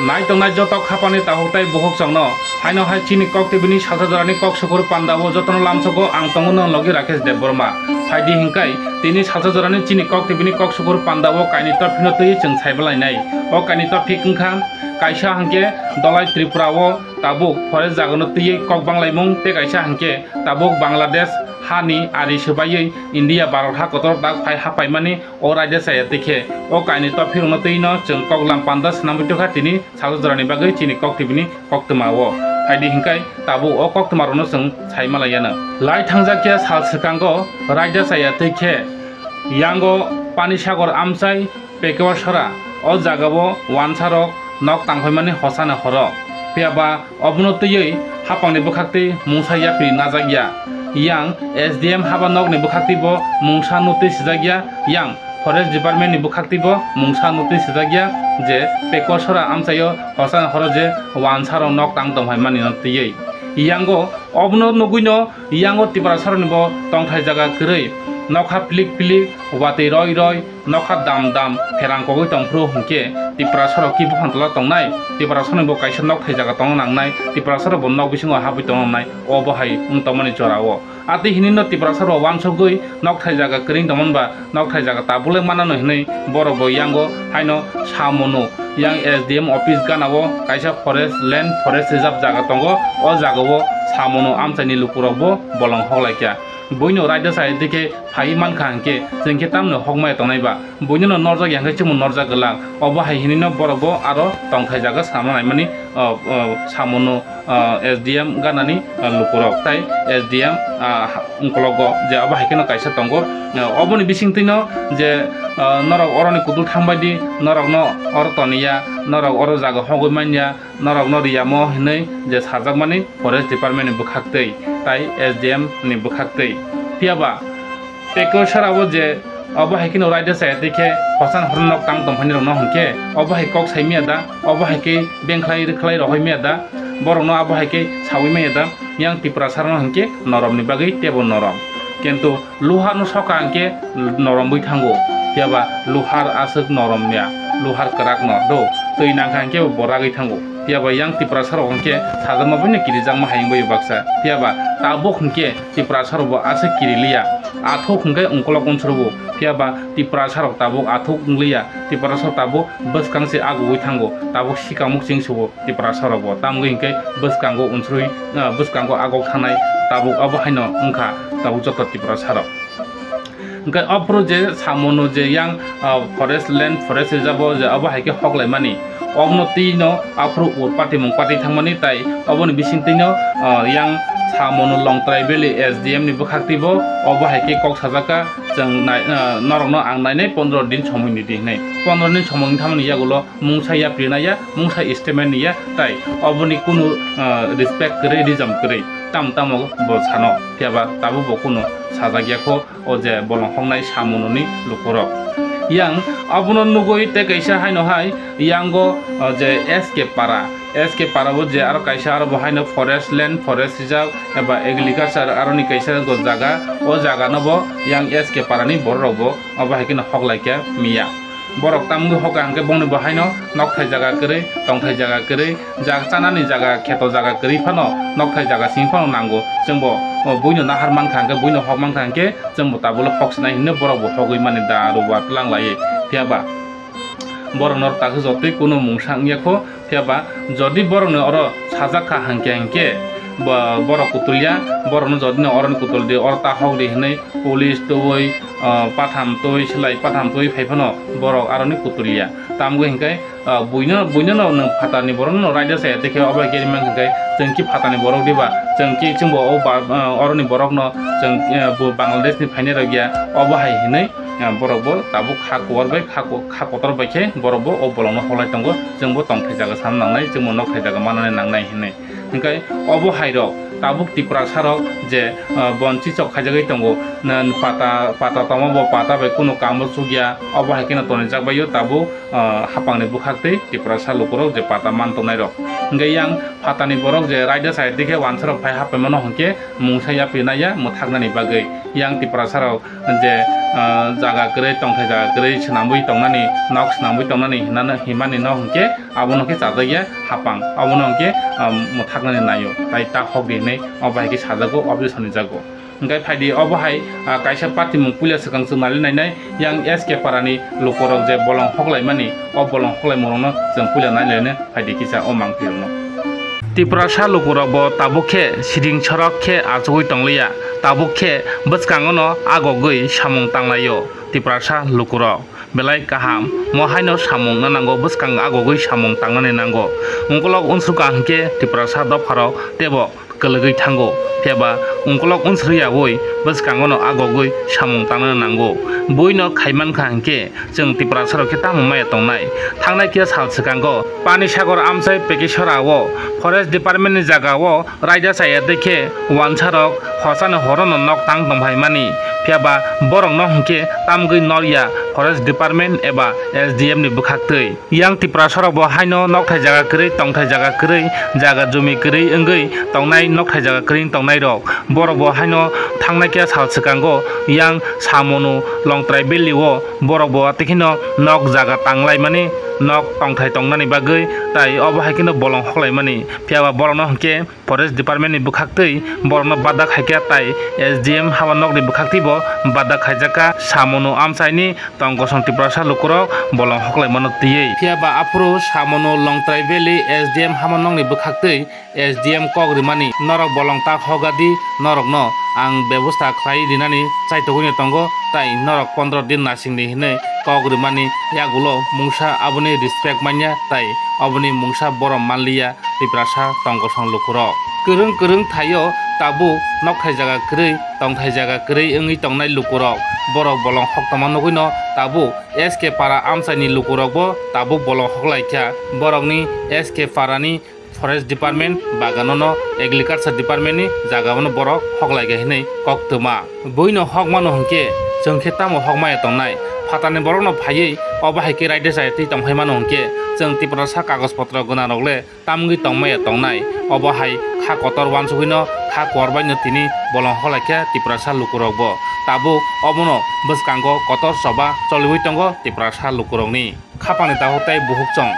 नाई तंगनाय जत खापानि ताहुकताय बुहक चंगनो हाइनो हाय चिनि कक टिबिनि साजाजरानि कक सुकुर पान्दाबो जतन लामसको आं तंगनो लगे राकेश देबबर्मा फाइदि हिंकाय तिनि साजाजरानि चिनि कक टिबिनि कक सुकुर पान्दाबो काइनि तफिनो तै जों साइबलायनाय ओ काइनि तफिक ओंखा काइसा हांके दलाय त्रिपुराओ ताबुक फरेस्ट जागोनो तै कक बांलायमुं ते काइसा हांके ताबुक बांलादेश हानि आरि सोबायै इन्डिया भारत हा कतर दाग फाइ हापाइमानि ओ रायजो साया देखे ओ काइनि तफिरनो तैनो जों कगलाम पान्दा सनामितखा तिनि साजाजरानि बागै चिनि कक टिबिनि कक्तमाओ फाइदि हिंकाय ताबु ओ कक्तमारोनो जों साइमालायानो लाइ थांजाकिया साल सिकांगो रायजो साया देखे यांगो पानिसागर आमसाय पेकेवासरा ओ जागाबो वानसारक नक तांफाइमानि हसानो हर पियाबा अबनतयै हापांनि बखाक्ति मुसाया पि नाजागिया yang SDM haba nok ni bukhaktibo mungsa notice sijagia yang forest department ni bukhaktibo mungsa notice sijagia je pekosora amsayo hosan horoje wansaro nok tang tomhai mani notiyei yango obno nuguino yango tibrasar nibo tongthai jaga krei nokha pilik pilik wate roi roi nokha dam dam ferang kogoi tongfru hungke tibrasar ki bukhantla tongnai tibrasar nibo kaisa nok thai jaga tong nangnai tibrasar bo nok bisingo habi tongnai obohai ungtomani jorao ati hinino tibrasar wansogoi nok thai jaga kring tomonba nok thai jaga tabule manano hinai borobo yango haino samono yang SDM office ganao kaisa forest land forest reserve jaga tongo o jagao samono amchani lupurabo bolong hoglaikia boino raida sai dike phai man khangke jengke tamno hokmai tongnaiba boino norja yangke chumu norja gala obo hai hinino borobo aro tongthai jaga samanai mani samono SDM ganani lupurok tai SDM ungkologo je aba haikeno kaisa tongo oboni bisingtino je norok oroni kudul thangbaidi norok no ortoniya norok oro jaga hogoi manya norok no riyamo hinai je sarjakmani forest department ni bukhaktei tai SDM ni bukhaktei piaba pekosarabo je obo haikino raida sai dekhe hosan hornok tang tomphani rokno hungke obo hai kok saimia da obo haike bengklai rkhlai rohoi mia da borokno abo haike sawi mia da yang tiprasarno hungke norom ni bagai tebo norom কিন্তু লোহার no soka angke norom bui thango piaba lohar asuk norom nia lohar kerak no do tui nang angke boragui thango piaba yang tiprasar angke sajarma bune kirijang ma haing boi baksa piaba tabok hungke tiprasar bo asuk kirilia athok hungke ungkolok unsrubo piaba tiprasar tabok athok unglia tiprasar tabok beskangse agui thango tabok sikamuk singsubo tiprasar bo tamgui hingke beskango unsrui beskango agok thanai tabuk abo haino ungkha tabuk joto tiprasar ओंखाय अप्रो जे सामोनो जे yang forest land forest reserve je abo haike hoklai mani obnotino afro ur party mung party thangmani tai oboni bisingtino yang samono long tribal SDM ni bukhaktibo obo haike kok sajaka jeng norokno angnai 15 din somoi ni dinai 15 din somoi thamani yagulo mungsa ya prinaya mungsa statement ya tai oboni kunu respect kre rizam kre tam tamo bo sano piaba tabu bo kuno sajagiako o je bolong hongnai samononi lukoro yang abono nugoi te kaisa haino hai yango je SK para bo je aro kaisa aro haino forest land forest reserve eba agriculture aroni kaisa go jaga o jaga no bo yang SK para ni borrobo oba hakino hoglaikia miya borok tamgu hoka angke bongni bahaino nokthai jaga kere tongthai jaga kere jag chanani jaga kheto jaga kere phano nokthai jaga singphano nango jengbo boino nahar man khangke boino hok man khangke jengbo tabulo hoksnai hinne borok bo hogoi mani da ro watlang lai piaba borok nor takhu jotoi kuno mungsang yakho piaba jodi borok ne oro sajaka hangke borok kutulia borok no jodi ne oron kutul de orta hogli hinai police toi patham toi selai patham toi phaifano borok aroni kutulia tamgo hingkai buino no nang phatani borok no raida sai dekhe oba geri man hingkai jengki phatani borok diba jengki jengbo oroni borok no jeng Bangladesh ni phaine rogya oba hai hinai borok bo tabu kha korbai kha kotor baikhe borok bo o bolong no holai tongo jengbo tongthai jaga sam nangnai jengmo nok thai jaga manane nangnai hinai hingkai obo hairo tabuk tipra sarok je bonci chok khajagai tongo pata tama bo pata be kuno kamo sugya obo hakina toni jakbayo tabu hapangni bukhakte tipra sa lukurok je pata man tonai rok ngai yang patani borok je raida side dikhe wansarok phai hapemano hongke mungsaya pinaya muthagnani bagai yang tipra sarok je jaga gre tongthai jaga gre snambui tongnani nok snambui tongnani hinana himani no hongke abono ke chadagya hapang abono hongke muthagnani nayo tai ta hokdi nei obai ke sajago objesoni jago ngai phaidi obahai kaisa party mung pulia sakang sunali nai yang SK parani lukorok je bolong hoklai mani o bolong hoklai morono jeng pulia nai lene phaidi kisa o mangpirno Tiprasa lukurok bo tabukhe siding chorok khe achugui tonglia tabukhe bwskangono agogui samung tanglayo Tiprasa lukurok belai kaham mohaino samung nanango bwskang agogui samung tangnani nango ungkolok unsuka hingke Tiprasa dopharo tebo kelogui thango teba ungkolok unsriya woi bwskangono agogui samung tangnani nango boino khaimankha hingke jeng Tiprasa rokhe tamung maya tongnai thangnai kia salsikango pani sagor amsai pekishorao forest department ni jagao raida saya dekhe wansarok hosane horono nok tang tonghaimani phiaba borok no hingke tamgui noria forest department eba SDM ni bukhaktei yang Tiprasa rok bo haino nokthai jaga krei tongthai jaga krei jaga jumi krei engui tongnai nokthai jaga krei tongnai rok borok bo haino thangnai kia salsikango yang samonu longtrai beliwo borok bo atikino nok jaga tanglai mani nok tongthai tongnani bagui tai obo haikino bolong hoklai mani phiaba borok no hingke forest department ni bukhaktei borok no badak haikya tai SDM hawa nok ni bukhakti bo badak haijaka samono amsaini tongkosong Tiprasa lukurok bolong hoklai mano tiyei phiaba apro samono longtrai valley SDM hawa nok ni bukhaktei SDM kogrimani norok bolong tak hogadi norok no ang ব্যবস্থা khai dinani chaitoguni tongo tai norok 15 din nasingni hine kogrimani yagulo mungsa aboni respect manya tai aboni mungsa borom manliya Tiprasa tongkosong lukurok kereng thayo tabu nokthai jaga krei tongthai jaga krei engui tongnai lukurok borok bolong hoktomanogino tabu SK para amsani lukurok bo tabu bolong hoklaikya borokni SK parani forest department baganono agriculture department ni jagabano borok hoklaiga hinai koktoma boino hokmano hongke jongkhe tamo hokmaya tongnai fatani borok no phaiyi obahaike raida saiti tonghaimano hongke jeng Tiprasa kagos potro gunarokle tamgui tongmaya tongnai obahai kha kotor wansugino kha korbaino tini bolong hoklaikya Tiprasa lukurok bo tabu obono bwskango kotor soba cholibui tongo Tiprasa lukurokni khapani tahotai buhukchong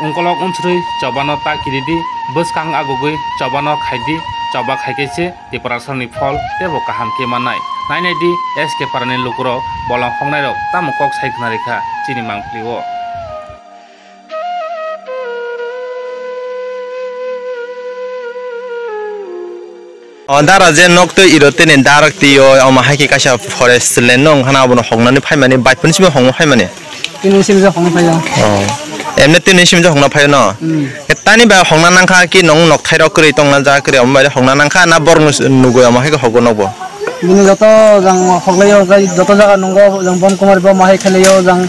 ungkolok unsrui chobano ta kiridi bwskang agogui chobano khaidi choba khaikese Tiprasa ni phol tebo kaham ke manai nainai di SK parani lukurok bolong hongnai rok tamo kok saikna rekha chini mangpliwo Dara je nok to irote ne darak tiyo ama haki kasha forest lenong hana bono hongnani phaimani baipun sibe hongmo phaimani tin sim je hongna phaya emne tin sim je hongna phayo no tani ba hongna nangkha ki nong nok thairo krei tongna ja krei amma hongna nangkha na borng nugo ama haki hogo nobo bini joto jang hoglayo gai joto jaga nongo jang bon kumar bo mahai khaleyo jang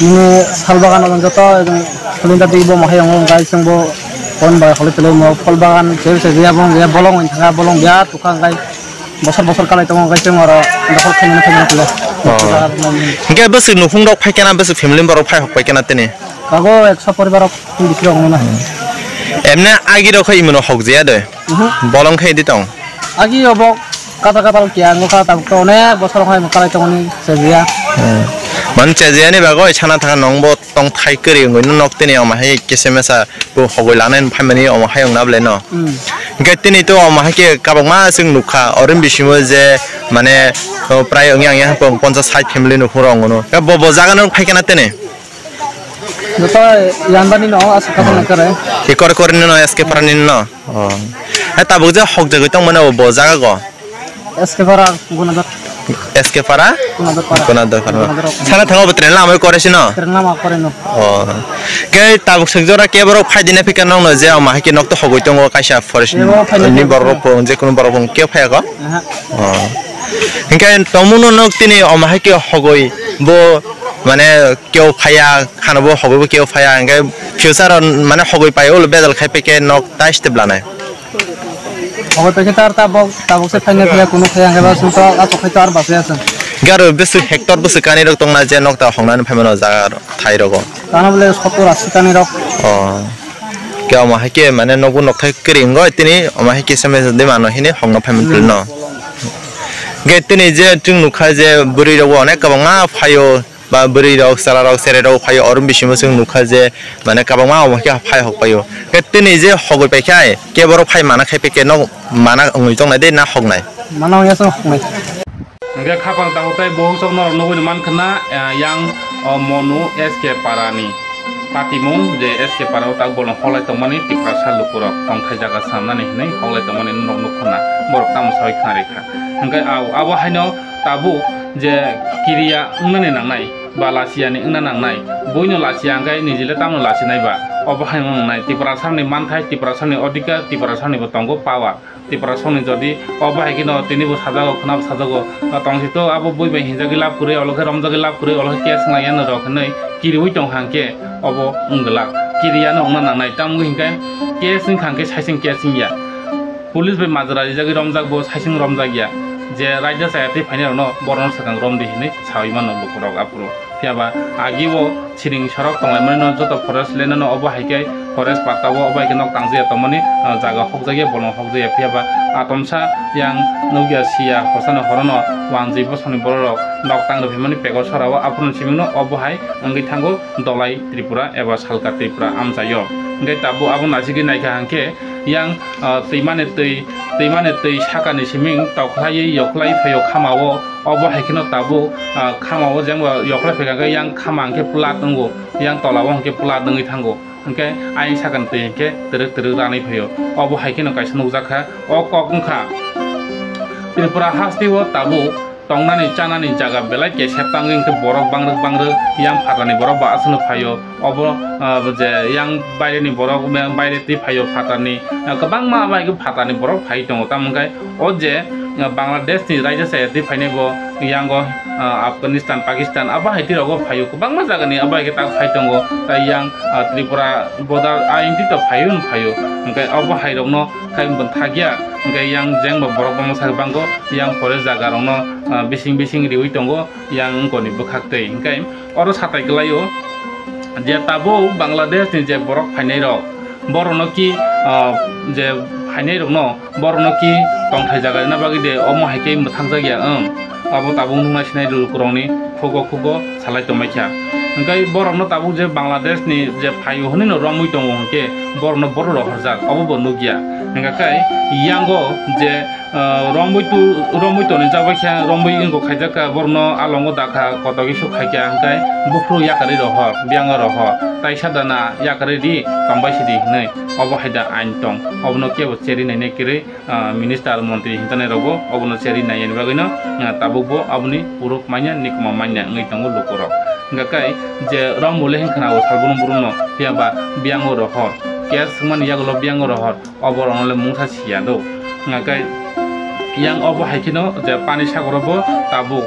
ini salbagan jang joto jang kulinda di bo mahai ngong gai sangbo kon ba khole tele mo folbagan se dia bong dia bolong thaga bolong dia tukang gai bosor kalai tong gai sing oro dokol khene tele Hingga bus nufung rok paikana bus family borok pai hok paikana tene kago 100 poribarok bisro ngona emne agi rok khai mono hok jea de bolong khai ditong agi obok kata kia ngoka ta to ne bosor khai kalai tong ni se dia man chejea ni bago chana thaka nongbo tong thai kri ngoi nok tene ama hai kesemesa bo hogoi lanen phaimani ama hai ong nable no hingga tini to ama hai ke kabangma sing nukha orin bisimo je mane প্রায় yang 50-60 family no khurong no ka bo jaga no phaikana tene joto yandani no asaka na kare ki kor no SK parani no ta bugja hok jaga tong mane bo jaga go SK para gunadar SK para gunadar sana thango betren la amai kore sino tren lama kore no ke ta bug segjora ke borok phaidine phika nong no je ma ki nok to hogoi tongo kaisa forest ni borok je kono borok ke phaiga Hingga tomuno nok tini omahake hogoi bo mane keu phaya khana bo hogoi bo keu phaya hingga future mane hogoi payo bedal khai peke nok taiste blana hokoi paike tar tabok se phaine phaya kuno phaya angeba sung to atokai tar base asan Garo besu hector besu kani rok tongna je nok ta hongnan phaimano jaga thai rogo tana bole 70-80 tani rok kya ma hake mane nogu nok thai kring go tini ma hake same de mano hine hongna phaimen no ge tini je tung nukha je buri ro onek kabanga phayo ba buri rok sala rok sere rok phayo orum bisimo sung nukha je mane kabanga ma hake phai hok payo ge tini je hogoi pai khai ke boro phai mana khai pe ke no mana ngui tong na de na hognai mana ya sung hognai Nggak kapang tahu tay bohong sok nor nunggu man kena yang monu SK Parani patimung je SK Parau tak bolong holai temani di prasal lukurok tong kai jaga samna nih holai temani nong nukuna borok tam soi kharika nggak awa haino tabu je kiriya unane nangnai ba lasia ni unana nangnai boino lasia ngai nijile tamno lasi nai ba obo haino nangnai di prasal ni manthai di prasal ni odika di prasal ni botonggo pawa di prasal ni jadi obo haikino tini bu sajago khnap sajago tongsi to abo boi bai hinjagi lap kure olokhe romjagi lap kure olokhe kes nglayan rok nei kiri ui tong hangke obo unggala kiriya no ongna nangnai tamgu hingkai kesing hangke saising kesing ya pulis bai majra jagi romjak bo saising romjak ya je raja sayati phaine no borno sakang rom dihini sawi man lukurok apuro fiaba agibo chiring sorok tongai mane no joto forest lena no obo haikai forest patawo obo haikai nok tangje tomani jaga hokjage bolong hokjage fiaba atomsa yang nugia sia hosano horono wangji bosoni borok nok tang do bimani pego sorawo apun simingno obo hai ngi thango dolai tripura eba salka tripura amjayo ngai tabu abun nasigi naika hangke yang teimane tei sakani siming tokhlai yoklai phayo khamawo obo haikino tabu khamawo jengwa yoklai phega yang khamangke plat nungo yang tolawo hangke plat nungi thango hangke ai sakan tei hangke teruk rani phayo obo haikino kaisa nukjakha o kokungkha tripura hastiwo tabu tongnani chanani jaga belai ke septangi ke borok bangruk yang phatani borok ba asunu phayo obo je yang baire ni borok baire ti phayo phatani kabang ma bai ke phatani borok phai tongo tamgai o je Bangladesh ni raja saya ti phaine bo yang go Afghanistan Pakistan aba haiti rogo phayo kabang ma jaga ni aba ke ta phai tongo ta yang Tripura border ainti to phayun phayo ngai obo hai rokno kai bon thagya ngai yang jeng bo borok bang sa bango yang forest jaga rokno bising riwi tongo yang koni bukhaktei ngai oro satai gelayo je tabo Bangladesh ni je borok phainai rok borono ki je phainai rok no borono ki tongthai jaga na bagi de omo haike muthang jagya abo tabung nungna sinai lukurongni khugo salai tomaikha ngai borokno tabu je Bangladesh ni je phayo honi no romui tongo hongke borokno boro ro horjak obo bo nugya ngakai yango je romui to ni jabakha romui ingo khaijaka borno alongo dakha kotogi su khaikya ngai bufru yakari roho biang roho taisa dana yakari di tambai sidi nei obo haida aintong obno kebo cheri nei nekire minister montri hintane rogo obno cheri nei en bagino tabubo abni puruk manya nikma manya ngai tongo lukurok ngakai je romule hingkhana o salbun burunno piaba biang roho kes man yaglo biang roho obo ronole mungsa sia do ngakai yang obo haikino je pani sagorobo tabu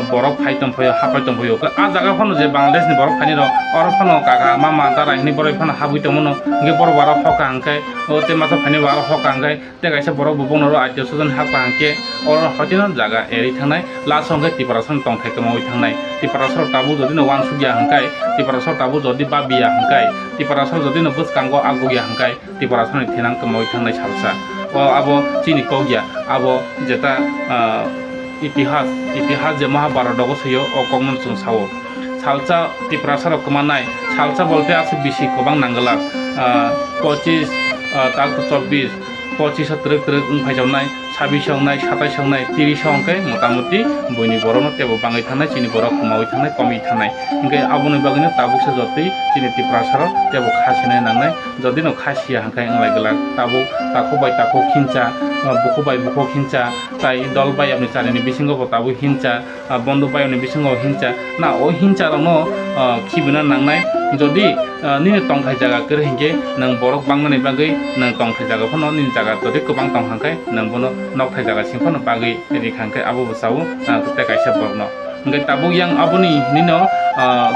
borok phaitom phayo hapaitom phayo a jaga phono je Bangladesh ni borok phaini ro oro phono kaka mama dara hini borok phono habuito mono nge borok waro hoka angkai o te masa phaini waro hoka angkai te kaisa borok bubong ro atyo sujon hapa angke oro hotino jaga eri thangnai la songke tiparason tongthai kemoi thangnai tiparasor tabu jodi no wan sugya angkai tiparasor tabu jodi babia angkai tiparasor jodi no bus kanggo agugya angkai tiparasor ni thinang kemoi thangnai salsa abo chini kogya abo jeta itihas je Mahabharata dogo sayo o kongmon sung sawo salsa tiprasar kemanai salsa bolte ase bisi kobang nanggala 25 tak 24 25 truk ungphaijawnai 26 songnai 27 songnai 30 songkai motamuti boini borokno tebo bangai thanai chini borok kumawi thanai komi thanai hingkai aboni bagino tabukse joti chini tiprasar tebo khasinai nangnai jodi no khasia hangkai anglai gelak tabuk takubai taku khincha bukubai buku hincha tai dolbai apni charini bisingo bo tabu hincha bondubai apni bisingo hincha na o hincha rongno khibina nangnai jodi nini tongthai jaga kere hingke nang borok bangnani bagai nang tongthai jaga phono nini jaga jodi kubang tongkhangkai nang bono nokthai jaga singphono bagai eri khangkai abo bosau te kaisa borno ngai tabu yang aboni nino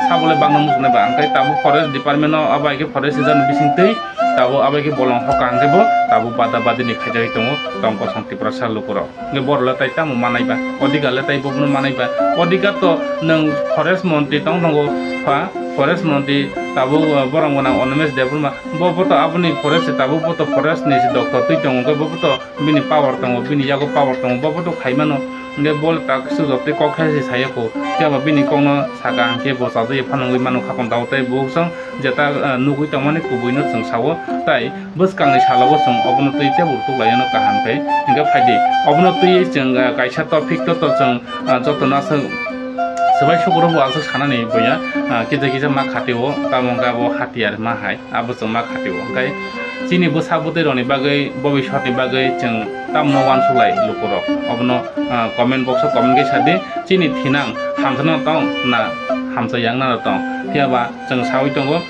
sabole bangna musne ba angkai tabu forest department no abai ke forest season bisingtei tabo abagi bolong hokang debo tabo bada badi ni khajai tongo tongko sang Tripura sar lukuro nge borla tai tamu manai ba odika le tai bobno manai ba odika to nang forest monti tong tongo pha forest monti tabo borang wana onomes debulma boboto abuni forest tabo boto forest ni doctor tui tongo boboto bini power tongo bini yago power tongo boboto khaimano nge bol tak su jote kokhai saya ko tiaba bini kono saga ke bo sa je phanungui manu khapon daw tai bo sang jeta nugui tamane kubuino sung sawo tai bus kang ni salawo sung obno tui te bur tu layano kahan pe nge phaidi obno tui jeng kaisa topic to jeng jotona sang sebai sukuro bo aso sanani boya kije ma khatiwo tamonga bo hatiar ma hai abo jeng ma khatiwo kai chini bo sabute roni bagai bobishot ni bagai jeng tamno wan sulai lukuro obno comment box comment ke sade chini thinang hamjana tong na hamsa yang na tong thiaba jeng sawi tongo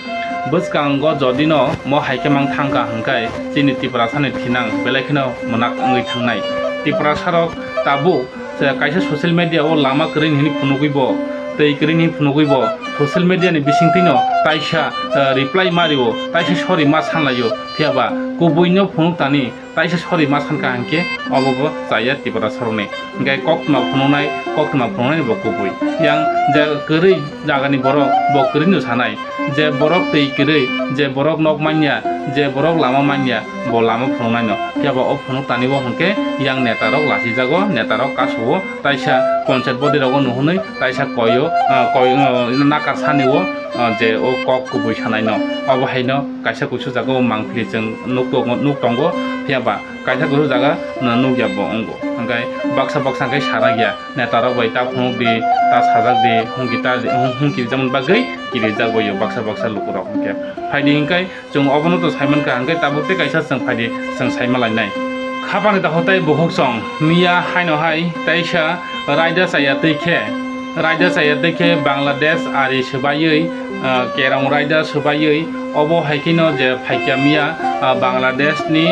buskang go jodino mo haike mang thangka hangkai chini Tripura sane thinang belaikino monak ngai thangnai Tripura sarok tabu kaisa social media o lama krin hini phunugibo tei krin hini phunugibo social media ni bisingtino taisa reply mariwo taisa sorry ma sanlayo thiaba kubuino phunuk tani taisa sorry ma sanka hangke obobo chaya Tripura sarone ngai kokma phununai bo kubui yang je kri jagani borok bo krinu sanai je borok tei kri je borok nok manya je borok lama manya bo lama phununai no thiaba o phunuk tani bo hangke yang netarok lasi jago netarok kasuo taisa concept bodi rogo nuhunai taisa koyo nakar saniwo je o kok kubui sanai no abo haino kaisa kusu jago mangpili jeng nuk tongo thiaba kaisa kusu jaga nuk yabo ongo angkai baksa kai saragya netarok bai ta phunuk di ta sajak di hungki jamon bagai kiri jago yo baksa lukurok hangke phaidi hingkai jung obono to saimon ka hangkai tabukte kaisa jeng phaidi jeng saimalai nai khapani ta hotai bohok song mia haino hai taisa raida saya teke Bangladesh ari sebayoi kerong raida sebayoi obo haikino je phaikya mia Bangladesh ni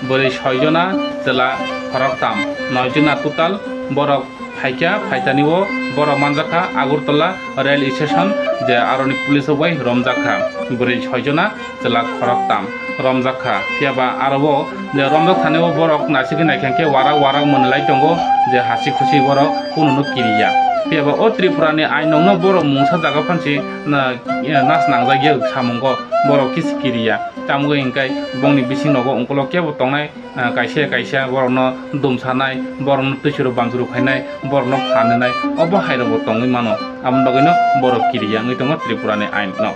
bori 6 jona jela khoroktam 9 jona total borok phaikya phaitaniwo borok manjaka Agartala rail station je aroni police bai romjaka bori 6 jona jela khoroktam romjaka thiaba arabo je romjak thaneo borok nasigi naikhanke warak monlai tongo je hasi khusi borok kununo kiriya thiaba o Tripura ni ainongno borok mungsa jaga phansi nas nangjagye samungo borok kis kiriya tamugo ingkai bongni bisingnogo ongkolo kebo tongnai kaisa borokno dumsanai borokno tuisuro bamjuru khainai borokno phanenai obo hairabo tongui mano amon bagino borok kiriya ngai tongo Tripura ni ain no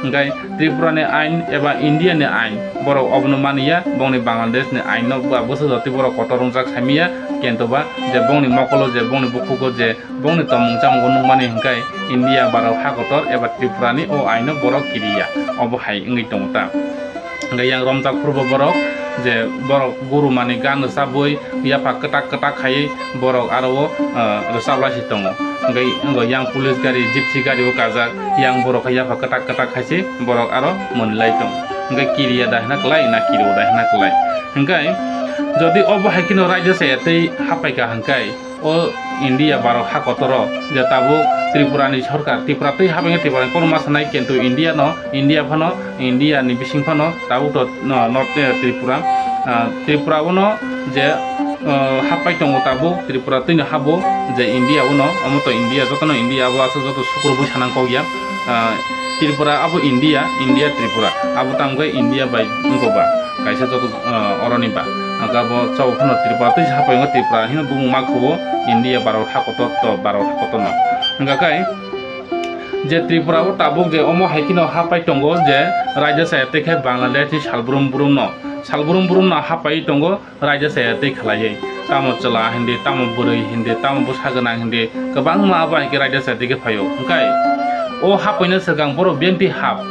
ngai Tripura ni ain eba India ni ain borok obno maniya bongni Bangladesh ni ain no boso joti borok kotorungjak samia kentoba je bongni mokolo je bongni bukugo je bongni tomungchamgo nungmani hingkai India barok hakotor eba Tripura ni o ain no borok kiriya obo hai ngai tongta ngai yang romjak purbo borok je borok guru mani gan saboi yapa ketak khai borok aro rosablasi tongo ngai yang police gari gypsy gari o kajak yang borok yapa ketak khaisi borok aro monlai tong ngai kiriya dahna klai na kiro dahna klai ngai jodi obo haikino raja sayatei hapaika hangkai o India barok hakotoro je tabu Tripura ni sarkar Tripura tei hapenga Tripura kono masanai kentu India ni bising phano tabu to north Tripura uno je hapai tongo tabu Tripura tei no habo je India uno amoto India jotono India abo aso joto sukurbu sanang kogya Tripura abo India Tripura abo tamgai India bai ngoba kaisa joto oroni ba agabo chawphono Tripura tei hapai Tripura hino bung makhubo India barok hakoto to barok hakoto no ngakai je Tripura o tabuk je omo haikino hapai tongo je raja sayate khe Bangladesh salburum burum no hapai tongo raja sayate khalai tamo chala hindi tamo burui hindi tamo busagana hindi kabang ma aba ke raja sayate ke phayo ngakai o hapaina segang boro benti hap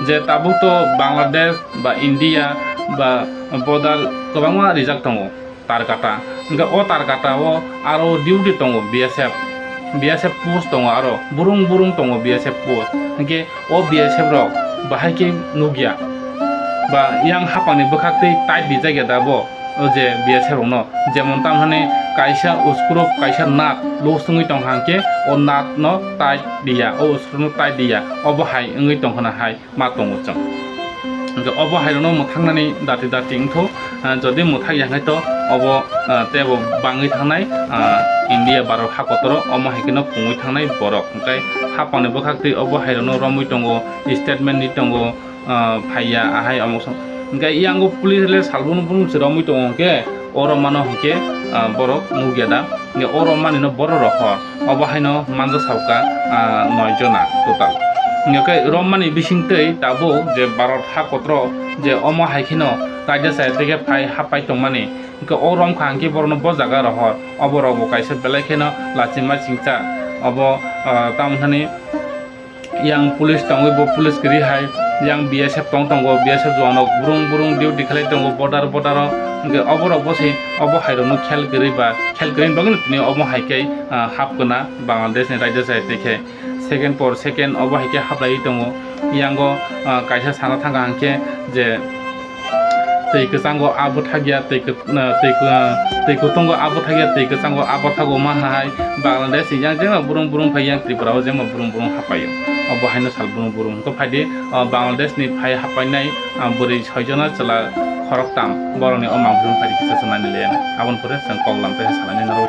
je tabuk to Bangladesh ba India ba border kabang ma rijak tongo tarkata nga o tarkata o aro duty tongo BSF post tongo aro burung tongo BSF post nge o BSF rok bahai ke nugya ba yang hapani bokhaktei tight di jagya dabo o je BSF no jemon tamhane kaisa uskuro kaisa nat losungui tong hangke o nat no tight dia o uskuro tight dia o bahai ngai tong hana hai ma tongo chang অব হাইরনো মুথাংনানি দাতি দাতি ইংথো যদি মুথাক ইয়াংহাই তো অব তেবো বাঙি থাংনাই ইন্ডিয়া ভারত হাকতর অম হাইকিনো পুঙै থাংনাই borok ओमफ्राय हापानि बखाक्ति अबो हाइरनो रमै दंगो स्टेटमेन्ट नि दंगो फाइया आहाय अमस ओमफ्राय यांगो पुलिस ले सालबुन बुन रमै दंगो के अरमानो हके borok मुगियादा अरमानिनो बर रह अबो हाइनो मानजा सावका 9 जना टोटाल ओमफ्राय रमानि बिसिंतै दाबो जे भारत हाकत्र जे अम हाइकिनो रायजो साहित्यके phi हापाइ दंमानि o rom khang ki borno bo jaga rohor obor obo kaisa belaikeno lachima chingcha obo tamthani yang police tango bo police kri hai yang BSF tongo BSF jono burung burung duty khalai tongo border nge obor obo se obo haironu khel kri ba khel kri bagin tini obo haikai hapkona Bangladesh ni rajya sahityke second obo haikai haplai tongo yango kaisa sana thanga hangke je tei kesango abo thagia tei kutongo abo thagia tei kesango abo thago mahai Bangladesh yang jema burung burung phayang Tripura jema burung burung hapayo abo haino sal burung burung ko phade Bangladesh ni phai hapainai buri 6 jona chala khoroktam boroni o mambrung phadi kisa sanani len abon pore sang koglam te salani naro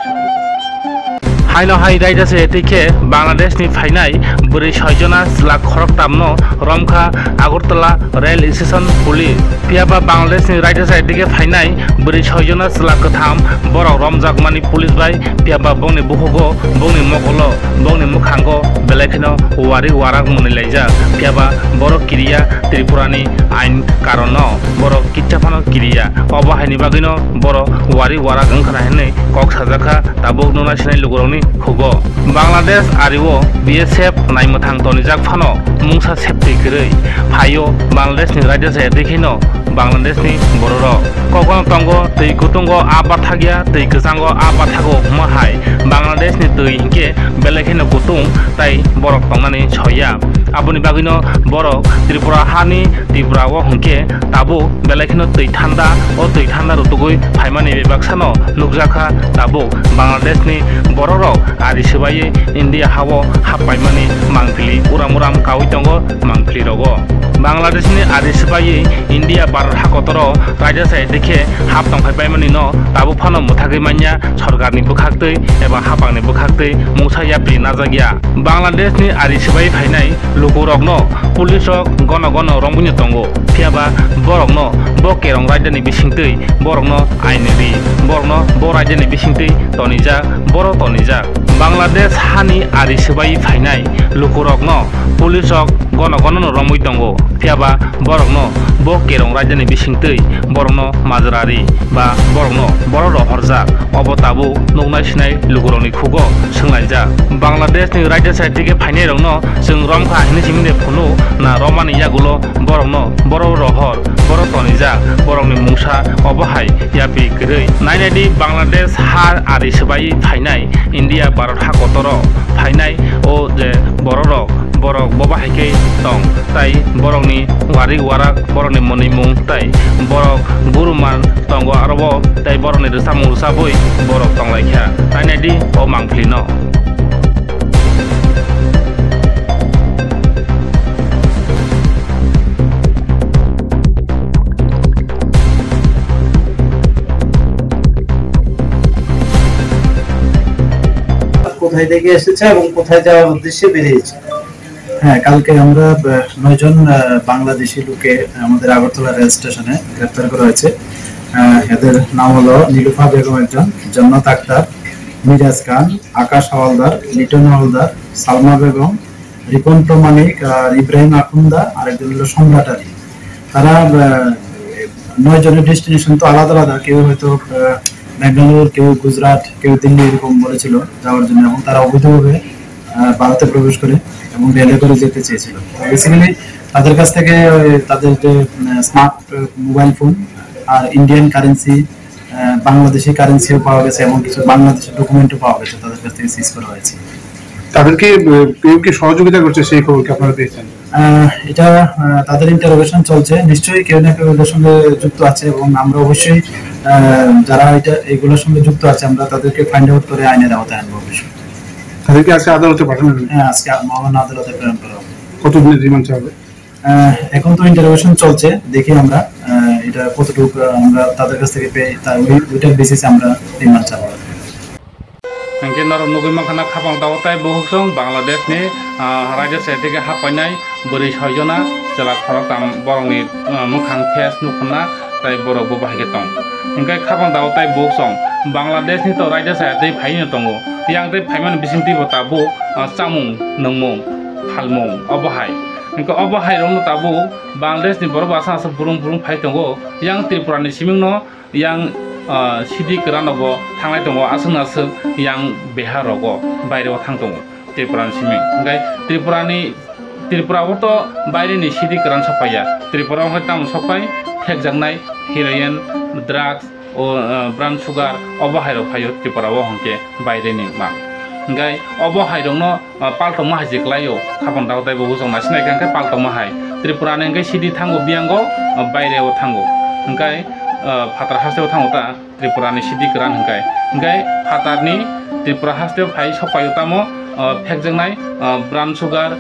haino hai raida se etike Bangladesh ni phainai buri 6 jona chala khoroktam no Romkha Agartala rail station police piaba Bangladesh ni raida se etike phainai buri 6 jona chala katham borok romjak mani police bai piaba bongni buhugo bongni mokolo bongni mukhango belakhino wari warak muni laija piaba borok kiriya Tripura ni ain karono borok kitchafano kiriya obo haini bagino borok wari warak angkhana hene kok sajaka tabuk nona sinai luguroni hugo Bangladesh ariwo BSF naimuthang tonijak phano mungsa septi krei phayo Bangladesh ni raida se dekhino Bangladesh ni bororo kokon tongo tei kutongo aba thagia tei kesango aba thago mahai Bangladesh ni tei hinke belakhino kutung tai borok tongnani choya aboni bagino borok Tripura hani Tripura o hinke tabu belakhino tei thanda o tei thanda rutugoi phaimani bebaksano nukjaka tabu Bangladesh ni bororo ari sebaye India hawo hapaimani mangpili uram kawi tongo mangpili rogo Bangladesh ni ari sebaye India Bharat hakotoro raja sai dekhe hap tongphai paimani no tabu phano muthagui manya sarkarni bukhaktei eba hapangni bukhaktei mungsa yapri najagya Bangladesh ni ari sebai phainai lukurok no police rok gono rongbuini tongo phiaba borok no bo kerong raja ni bisingtei borok no aineri borok no bo raja ni bisingtei tonija boro tonija Bangladesh hani ari sebai phainai lukurok no police rok gono no romui tongo phiaba borok no bo kerong raja ni bisingtei borok no majrari ba borok no boro rohorja obo tabu nongnai sinai luguroni khugo sunglaija Bangladesh ni raja saitike phainai rok no jeng romkha hini siminde phunu na romani yagulo borok no boro rohor boro tonija borok ni mungsa obo hai yapi krei nainadi Bangladesh har ari sebai phainai India Bharat hakotoro phainai o je borok borok boba haike tong tai borok ni wari warak borok ni moni mung tai borok guruman tongo arobo tai borok ni samung rusaboi borok tonglaikha nainadi o mangphlino কোথায় থেকে এসেছে এবং কোথায় যাওয়ার উদ্দেশ্যে বেরিয়েছে হ্যাঁ কালকে আমরা 9 জন বাংলাদেশি লোকে আমাদের আগরতলা রেল স্টেশনে গ্রেফতার করা হয়েছে এদের নাম হলো নীলুফা বেগম একজন জান্নাত আক্তার মিরাজ খান আকাশ হাওলাদার লিটন হাওলাদার সালমা বেগম রিপন প্রমাণিক ইব্রাহিম আকুন্দা আর একজন হলো সম্রাট আলী তারা 9 জনের ডেস্টিনেশন তো আলাদা কেউ হয়তো বেঙ্গালুরু কেউ গুজরাট কেউ দিল্লি এরকম বলেছিল যাওয়ার জন্য এবং তারা অবৈধভাবে ভারতে প্রবেশ করে এবং রেলে করে যেতে চেয়েছিল বেসিক্যালি তাদের কাছ থেকে তাদের যে স্মার্ট মোবাইল ফোন আর ইন্ডিয়ান কারেন্সি বাংলাদেশি কারেন্সিও পাওয়া গেছে এবং কিছু বাংলাদেশি ডকুমেন্টও পাওয়া গেছে তাদের কাছ থেকে সিজ করা হয়েছে তাদেরকে কেউ কি সহযোগিতা করছে সেই খবর কি আপনারা পেয়েছেন এটা তাদের ইন্টারোগেশন চলছে নিশ্চয়ই কেউ না কেউ এর সঙ্গে যুক্ত আছে এবং আমরা অবশ্যই যারা এগুলোর সঙ্গে যুক্ত আছে আমরা তাদেরকে ফাইন্ড আউট করে আইনের আওতায় আনবো অবশ্যই তাদেরকে আজকে আদালতে পাঠানো হবে হ্যাঁ আজকে মহামান্য আদালতে প্রেরণ করা হবে কতদিনের রিমান্ড চাবে এখন তো ইন্টারভিউশন চলছে, দেখি আমরা এটা কতটুকু আমরা তাদের কাছ থেকে পেয়ে ওইটার বেসিসে আমরা রিমান্ড চালাবো। Hingke nor nugui makana khapang dawatai bohoksong Bangladesh ni raja setike hapainai bori soijona jela khorok tam borongni mukhang face nukhna tai borok bo bahige tong. Hingke khapang dawatai bohoksong Bangladesh ni to raja sete phaino tongo yang te phaiman bisinti botabo chamung nongmung phalmung obahai. Hingke obahai rong tabo Bangladesh ni borok asa asa burung phai tongo yang Tripura ni siming no yang Sidi Keranobo थांनाय दङ आसोन आसो yang बेहारावबो बायरायाव थांदङ त्रिपुरानि सिमिं ओमफ्राय त्रिपुरायावथ' बायरानि सिदि गोरान सफाया त्रिपुरायावहाय ताम सफाय फेकजांनाय हेर'इन drugs brown sugar अबो हायराव फायो त्रिपुरायाव हंके बायरानि मा ओमफ्राय अबो हायरावनो पाल्टो माहाय जेख्लायो खाफां दावदायबो जोंना सिनायखांखाय पाल्टो माहाय त्रिपुरानि ओमफ्राय सिदि थांगो बियांगो बायरायाव थांगो ओमफ्राय फातार हास्टेयाव थांगोता त्रिपुरानि सिदि गोरान ओमफ्राय फातारनि त्रिपुरा हास्टेयाव फाय सफायो तामो फेकजांनाय ब्राउन सुगार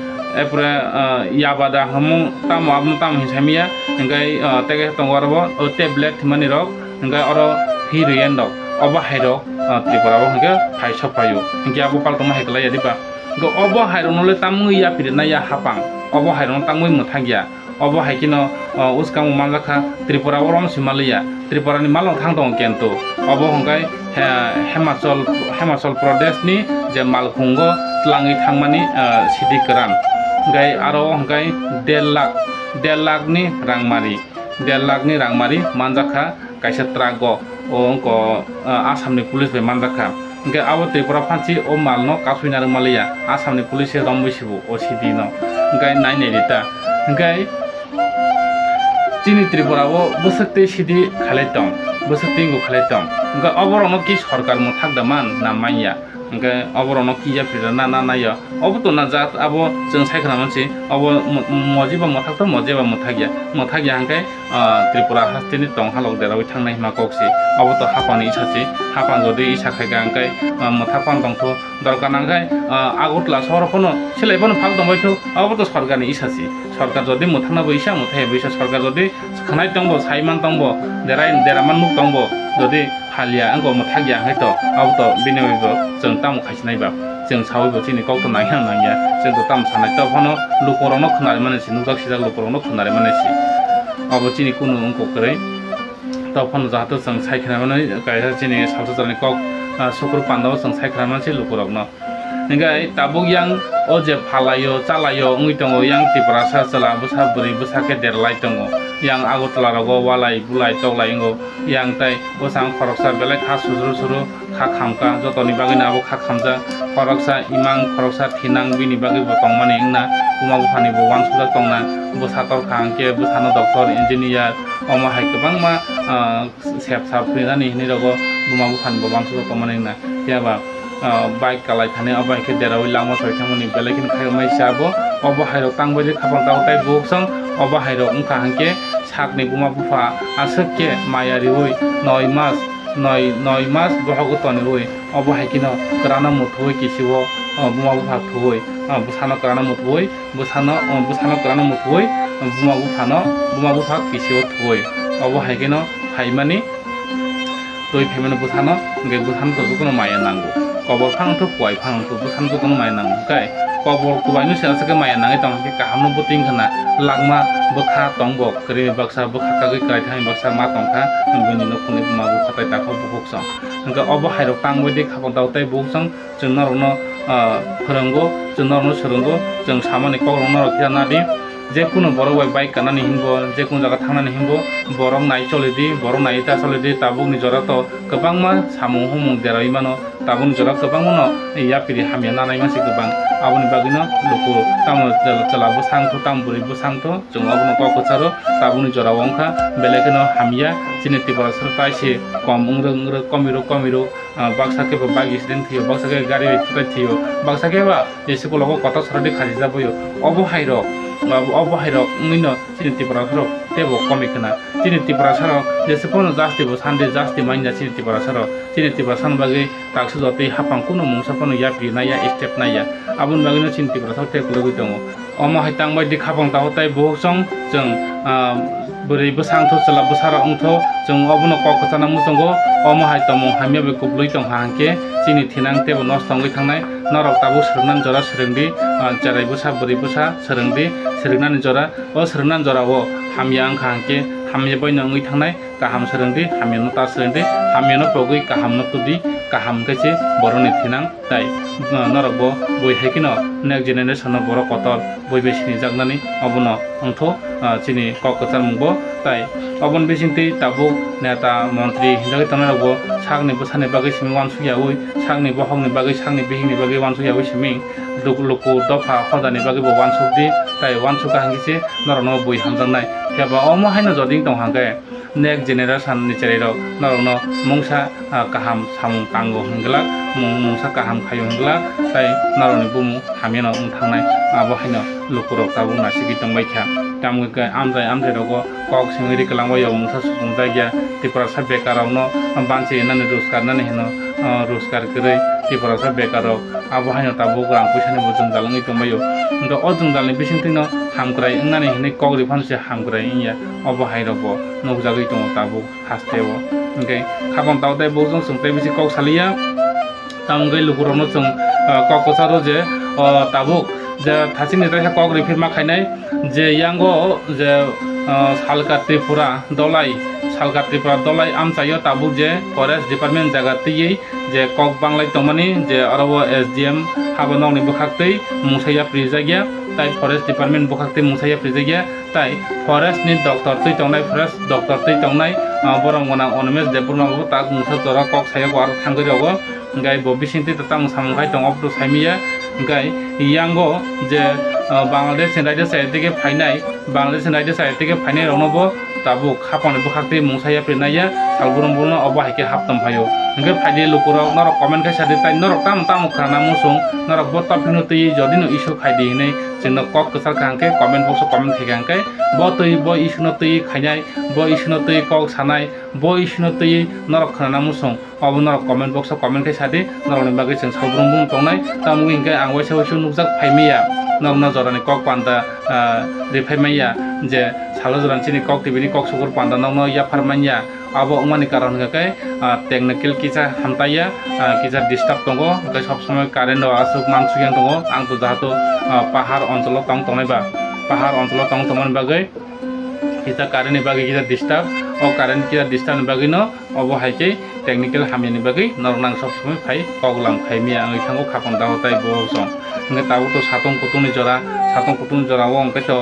एपरे याबादा हमु तामो आबनु ताम हिसामिया ओमफ्राय तेगे दंगरबो टेबलेट मानि रक ओमफ्राय अरो हिर'इन दक अबो हायरक त्रिपुरायाव ओमफ्राय फाय सफायो ओमफ्राय आबो पाल्टो माहाय गलाया दिबा अबो हायरनले तामु या पिरना या हापां अबो हायरन तामु मोथागिया अबो हायकिनो उसकां मानलाखा त्रिपुरा वरम सिमालिया त्रिपुरानि मालं थां दं केन्तु अबो हंगाय हिमाचल प्रदेशनि जे मालखुंगो tlangui थांमानि सिदि गोरान ओमफ्राय आरो हंगाय 1.5 लाखनि रांमारि मानजाखा कायसा ट्रागो अंक आसामनि पुलिस बे मानजाखा ओमफ्राय आबो त्रिपुरा फान्सि ओ मालनो कासुइना मालिया आसामनि पुलिस रमबैसिबो ओ सिदिनो ओमफ्राय नायनायदिता ओमफ्राय चीनी त्रिपुरायाव बोसोरते सिदि खालायदों बोसोरतेंगो खालायदों ओमफ्राय अबरनो कि सरकार मोथाकदोंमोन ना माइया ओमफ्राय अबरनो कि याफिरा ना नायो अबोथ' ना जात आबो जों सायखना मानसि अबो मजिबा मोथाकथ' मजिबा मोथागिया ओमफ्राय त्रिपुरा हास्टेनि दं हालक देरावै थांनाय मा कक्सि अबोथ' हापानि इसासि हापान जदि इसाखायगा ओमफ्राय मोथाकपान दंथ' दरकार नांगाय आगरतला सहरखौनो सोलायबानो फाल दंबायथ' अबोथ' सरकारनि इसासि सरकार जदि मोथानाबो इसा मोथायाबो इसा सरकार जदि खानाय दंबो साइमान दंबो देरामान मुख दंबो जदि हालिया आंखौ मोथागिया हयथ' अबोथ' बिनिबो जों तामु खायसिनायबा जों सावैबो जोंनि गावथ' नायहांनाया जोंथ' ताम सानाय तफानो लुकरावनो खोनारै मानसि नुजाखिजा लुकरावनो खोनारै मानसि अब चिनी कुनु अंको करे तफानो जाहाथे जों सायखनानै गायसा चिनी सावजारनि कक सुकुर पान्दाव जों सायखनानै लुकरावनो ओमफ्राय ताबु yang oje phalayo chalayo ungui tongo yang Tripura sa chala busa buri busa ke derlai tongo yang agotla rogo walai bulai toglai ngo yang tai bosang khoroksa belai kha suru kha khamka jotoni bagui na abo kha khamja khoroksa imang khoroksa thinang bini bagui botong mani ingna kuma bufani bo wansuda tongna busa tor khangke busano doctor engineer omo hai kobang ma sep sap ni ni rogo kuma bufani bo wansuda tongmani ingna yaba bike कालाय थाने अबाइके देरावै लामा सयथामनि बेलेकिन खायमाय साबो अबो हायरो तांबजे खाफां तावताय बुकसं अबो हायरो उंखा हांके साकनि गुमा बुफा आसके मायारिवै 9 मास बहगो तनिवै अबो हायकिनो कराना मुथुवै किसिवो बुमा बुफा थुवै बुसानो कराना मुथुवै बुसानो कराना मुथुवै बुमा बुफा किसिवो थुवै अबो हायकिनो फाइमानि तोय फेमेनो बुसानो गे बुसानो तजुकोनो माया नांगो कबर फांथ' कुवाय फांथ' बुसान जतन माय नांगो काय कबर कुवायनो सेनासके माय नाङै दं के काहामनो बुतिं खना लागमा बखा तंबो करि बक्सा बखा कागै काय थाइ बक्सा मा तंखा बिनि न खुनि मा बु खाताय ताखौ बुकसं अंगा अब हायरो तांबोदि खाबो दावताय बुकसं जोंनारनो फोरोंगो जोंनारनो सोरोंगो जों सामानि कगरनो रखियानादि जेकुनो बरवाय बाइक कानानि हिनबो जेकुनो जागा थांनानि हिनबो बरं नाय चलेदि बरं नाय ता चलेदि ताबुनि जरात गोबांमा सामु हमु देराय मानो ताबुनि जरा गोबांनो यापिरि हामिया नानाय मानसि गोबां आबुनि बागिनो लुकु तामो चलाबो सांथो तामबुरिबो सांथो जों आबुनो ककचारो ताबुनि जरा वंखा बेलेगनो हामिया चिनिति बरसर ताइसे कम उंग्र कमिरो बाक्साके बागिसदिन थियो बाक्साके गाडी थुकाय थियो बाक्साके बा एसेको लगो कत सरदि खाजि जाबयो अबो हायरो ungino chini Tripura saro tebo komikna chini Tripura saro jesepono jastibo sande jasti mainya chini Tripura saro chini Tripura san bagi taksu joti hapang kuno mungsapono yapi naya step naya abun bagino chini Tripura saro te kulogi tongo omo hai tang bai di khapang ta hotai bohok song jeng beri besang tho sala besara ongtho jeng obono kok kosana musongo omo hai tomong hamya be kublui tong hangke chini thinang te bo nos tongoi thangnai norok tabu sernan jora serengdi jarai busa beri busa serengdi serengnan jora o serengnan jora o hamya ang hangke hamya bai nongoi thangnai kaham serengdi hamya no ta serengdi hamya no pogoi kaham no tudi kaham kaise boroni thinang tai norok bo boi haikino next generation no borok kotor boi besini jagnani obono ongtho chini kok kotar mungbo tai obon bisingti tabu neta mantri hinjagi tanarabo sakni busani bagai simi wansu yawi sakni bohongni bagai sakni bihingni bagai wansu yawi simi luku dofa khodani bagai bo wansu di tai wansu ka hangise norono boi hamjangnai heba omo haino joding tong hangke next generation ni cherero norono mungsa kaham samung tango hingla mungsa kaham khayo hingla tai naroni bumu hamyano thangnai abo haino lukurok tabu nasigi tongbai kha tamga amjai rogo kok singri kalangwa yo mungsa supung jagya tipra sa bekarauno banchi nani roskar nani heno roskar kre tipra sa bekarau abo haino tabu grang puisani bojung dalangi tongbayo ndo ojung dalni bisingtino hamkrai nani hene kok rifanse hamkrai inya abo hairoko nokjagui tongo tabu hasteo ngai khabam tawtai bojung sungtai bisi kok salia tamgai lukurono sung kok kosaro je tabu je thasini ta kok rifirma khainai je yango je salka tripura dolai amchayo tabu je forest department jaga tiyei je kok banglai tongmani je arabo SDM habanong ni bukhaktei musaya prijagya tai forest department bukhaktei musaya prijagya tai forest ni doctor tei tongnai borong gonang onmes depurma bo tak musa tora kok saya ko ar thanggoi rogo ngai bo bisinti tatang samkhai tong opto saimiya ngai yango je Bangladesh United States থেকে ফাইনাই Bangladesh United States থেকে ফাইনাই রনবো তাবো খাপানে বখাকতে মুসায়া প্রেনায়া সালবুরম বুনো অবাহাইকে হাপতম ফাयो nge ফাইদে লুকুরাও নরক comment খাই সাদে তাই নরক তাম খানা মুসুং নরক ব তপিনো তৈ জদিনো ইস্যু খাইদি नै जोंनो कक कसार खांके कमेंट बक्स कमेंट खांके ब इशुनो तै खाइनाय ब इशुनो तै कक सानाय ब इशुनो तै नरक खाना मुसुं अब नरक कमेंट बक्स कमेंट खाइ सादे नरकनि बागै जों सावब्रुं बुं तंनाय तामुग हिंके आं वाइसा वाइसा नुकजाक फाइमिया नरना जरानि कक पान्दा रिफाइमाया जे सालो जरानि चिनि कक टिबिनि कक सुगर पान्दा ननो या फारमानिया अब उमानि कारण हकै टेक्निकल किसा हामताया किसा डिस्टार्ब दंगो कै सब समय कारेन्ट आसुक मानसुयां दंगो आं तो जाहातो पाहाड़ अंचल तंनायबा पाहाड़ अंचल तंगमन बागै किसा कारेन्टनि बागै किसा डिस्टार्ब ओ कारेन्ट किसा डिस्टार्बनि बागै न अब हाइके टेक्निकल हामिनि बागै नरनां सब समय फाइ कगलाम फाइमिया आं थांगो खापन दाहताय बोसं nge tabu to satong kutuni jora wo angke to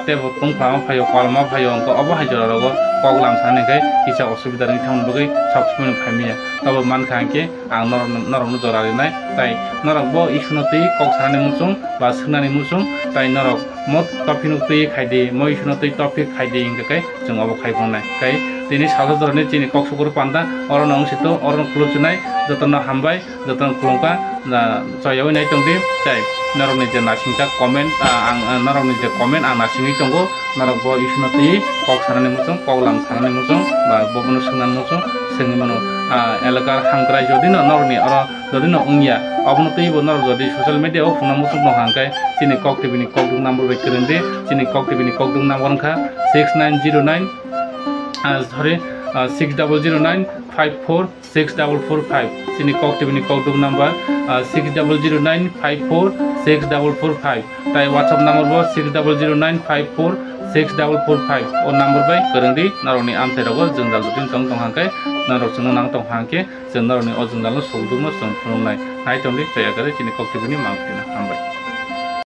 tebo tung phama phayo kolma phayo angko obo hai jora rogo koglam sane kai kisa osubida ni thang bagai sabsmene phaimiya tabo man khangke ang norong no jora rinai tai norok bo isuno tei kok sane musung ba sunani musung tai norok mot topinu tei khaide mo isuno tei topik khaide ingke kai jong obo khaifonai kai tini salah jorane chini kok sukur panda oron ongsito oron khuluchunai jotono hambai jotono khulungka choyawi nai tongdi tai narok ni je nasingta comment ang narok ni je comment ang nasingi tongo narok bo isuno tei kok sanani musung koglam sanani musung ba bobono sungnan musung sengi mano elakar hamkrai jodino norni oro jodino ungya obno tei bo narok jodi social media o phone musung no hangkai chini kok tv ni kok dung number be kerende chini kok tv ni kok dung number kha 6909 sorry 6009546445 chini kok tv ni kok dung number 6009546445 tai whatsapp number bo 6009546445 o number bai kerengdi naroni amsai rogo jengdal dutin tong hangkai narok jeng nang tong hangke jeng naroni o jengdal no sogdung no jeng phunungnai nai tongdi jaya gare chini kok tv ni mangkina hambai